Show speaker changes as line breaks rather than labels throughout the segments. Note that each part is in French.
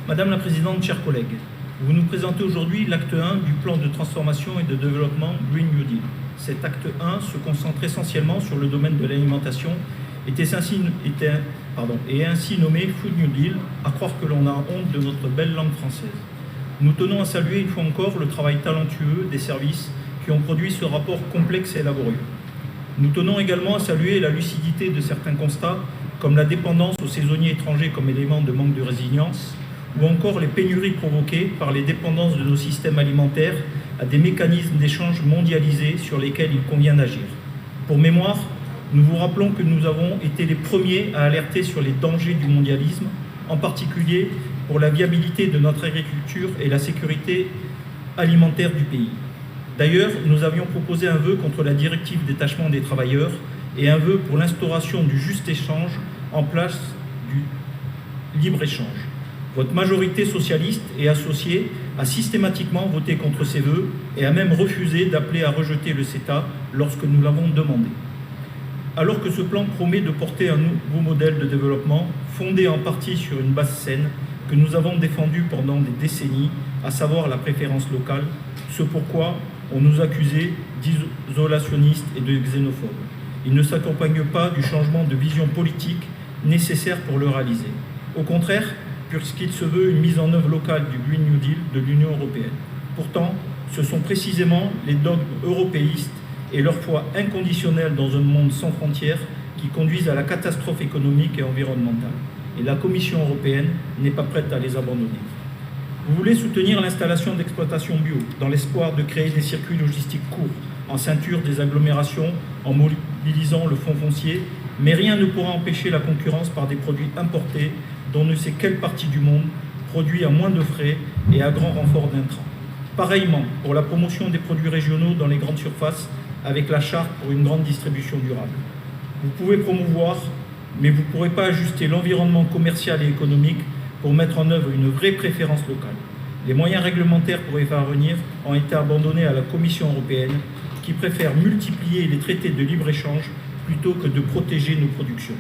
Madame la Présidente, chers collègues, vous nous présentez aujourd'hui l'acte 1 du plan de transformation et de développement Green New Deal. Cet acte 1 se concentre essentiellement sur le domaine de l'alimentation et est ainsi nommé Food New Deal, à croire que l'on a honte de notre belle langue française. Nous tenons à saluer une fois encore le travail talentueux des services qui ont produit ce rapport complexe et laborieux. Nous tenons également à saluer la lucidité de certains constats, comme la dépendance aux saisonniers étrangers comme élément de manque de résilience, ou encore les pénuries provoquées par les dépendances de nos systèmes alimentaires à des mécanismes d'échange mondialisés sur lesquels il convient d'agir. Pour mémoire, nous vous rappelons que nous avons été les premiers à alerter sur les dangers du mondialisme, en particulier pour la viabilité de notre agriculture et la sécurité alimentaire du pays. D'ailleurs, nous avions proposé un vœu contre la directive détachement des travailleurs et un vœu pour l'instauration du juste échange en place du libre-échange. Votre majorité socialiste et associée a systématiquement voté contre ces vœux et a même refusé d'appeler à rejeter le CETA lorsque nous l'avons demandé. Alors que ce plan promet de porter un nouveau modèle de développement fondé en partie sur une base saine que nous avons défendu pendant des décennies, à savoir la préférence locale, ce pourquoi on nous accusait d'isolationnistes et de xénophobes. Il ne s'accompagne pas du changement de vision politique nécessaire pour le réaliser. Au contraire, puisqu'il se veut une mise en œuvre locale du Green New Deal de l'Union européenne. Pourtant, ce sont précisément les dogmes européistes et leur foi inconditionnelle dans un monde sans frontières qui conduisent à la catastrophe économique et environnementale. Et la Commission européenne n'est pas prête à les abandonner. Vous voulez soutenir l'installation d'exploitations bio dans l'espoir de créer des circuits logistiques courts en ceinture des agglomérations en mobilisant le fonds foncier, mais rien ne pourra empêcher la concurrence par des produits importés dont ne sait quelle partie du monde, produits à moins de frais et à grand renfort d'intrants. Pareillement pour la promotion des produits régionaux dans les grandes surfaces avec la charte pour une grande distribution durable. Vous pouvez promouvoir, mais vous ne pourrez pas ajuster l'environnement commercial et économique pour mettre en œuvre une vraie préférence locale. Les moyens réglementaires pour y parvenir ont été abandonnés à la Commission européenne qui préfère multiplier les traités de libre-échange plutôt que de protéger nos productions.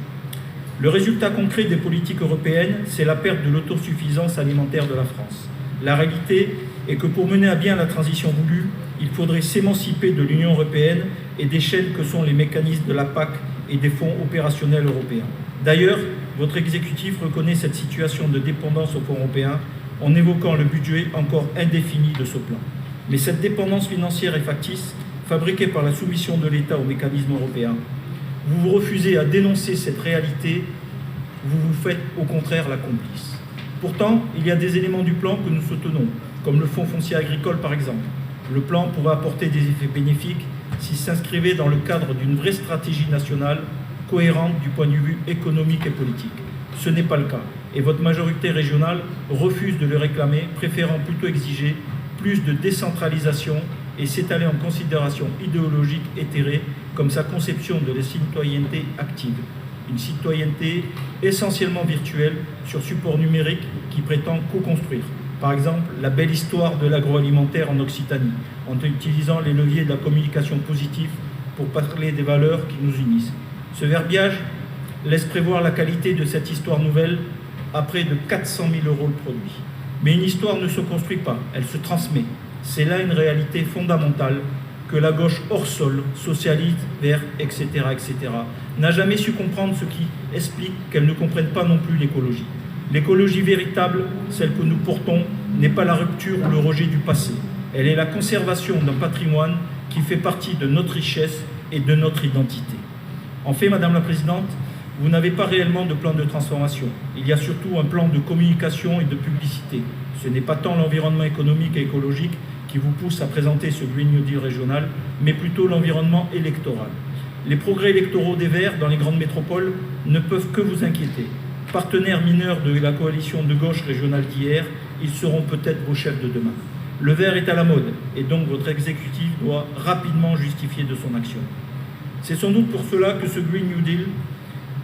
Le résultat concret des politiques européennes, c'est la perte de l'autosuffisance alimentaire de la France. La réalité est que pour mener à bien la transition voulue, il faudrait s'émanciper de l'Union européenne et des chaînes que sont les mécanismes de la PAC et des fonds opérationnels européens. D'ailleurs, votre exécutif reconnaît cette situation de dépendance aux fonds européens en évoquant le budget encore indéfini de ce plan. Mais cette dépendance financière est factice, fabriquée par la soumission de l'État aux mécanismes européens. Vous vous refusez à dénoncer cette réalité, vous vous faites au contraire la complice. Pourtant, il y a des éléments du plan que nous soutenons, comme le fonds foncier agricole par exemple. Le plan pourrait apporter des effets bénéfiques s'il s'inscrivait dans le cadre d'une vraie stratégie nationale cohérente du point de vue économique et politique. Ce n'est pas le cas, et votre majorité régionale refuse de le réclamer, préférant plutôt exiger plus de décentralisation et s'étaler en considération idéologique éthérée comme sa conception de la citoyenneté active. Une citoyenneté essentiellement virtuelle sur support numérique qui prétend co-construire. Par exemple, la belle histoire de l'agroalimentaire en Occitanie, en utilisant les leviers de la communication positive pour parler des valeurs qui nous unissent. Ce verbiage laisse prévoir la qualité de cette histoire nouvelle à près de 400 000 € le produit. Mais une histoire ne se construit pas, elle se transmet. C'est là une réalité fondamentale que la gauche hors sol, socialiste, vert, etc., n'a jamais su comprendre, ce qui explique qu'elle ne comprenne pas non plus l'écologie. L'écologie véritable, celle que nous portons, n'est pas la rupture ou le rejet du passé. Elle est la conservation d'un patrimoine qui fait partie de notre richesse et de notre identité. En fait, Madame la Présidente, vous n'avez pas réellement de plan de transformation. Il y a surtout un plan de communication et de publicité. Ce n'est pas tant l'environnement économique et écologique qui vous pousse à présenter ce Green New Deal régional, mais plutôt l'environnement électoral. Les progrès électoraux des Verts dans les grandes métropoles ne peuvent que vous inquiéter. Partenaires mineurs de la coalition de gauche régionale d'hier, ils seront peut-être vos chefs de demain. Le Vert est à la mode, et donc votre exécutif doit rapidement justifier de son action. C'est sans doute pour cela que ce Green New Deal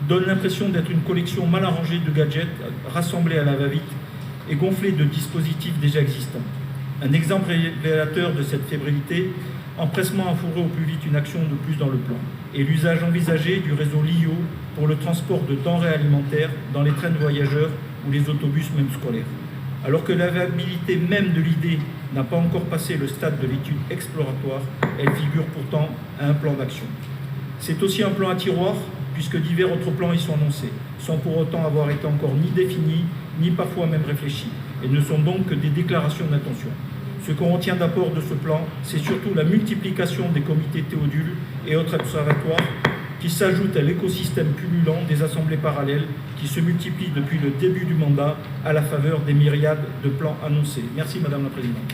donne l'impression d'être une collection mal arrangée de gadgets rassemblés à la va-vite et gonflés de dispositifs déjà existants. Un exemple révélateur de cette fébrilité, empressement à fourrer au plus vite une action de plus dans le plan, et l'usage envisagé du réseau LIO pour le transport de denrées alimentaires dans les trains de voyageurs ou les autobus même scolaires. Alors que la viabilité même de l'idée n'a pas encore passé le stade de l'étude exploratoire, elle figure pourtant à un plan d'action. C'est aussi un plan à tiroir, puisque divers autres plans y sont annoncés, sans pour autant avoir été encore ni définis, ni parfois même réfléchis, et ne sont donc que des déclarations d'intention. Ce qu'on retient d'apport de ce plan, c'est surtout la multiplication des comités Théodule et autres observatoires qui s'ajoutent à l'écosystème pullulant des assemblées parallèles qui se multiplient depuis le début du mandat à la faveur des myriades de plans annoncés. Merci Madame la Présidente.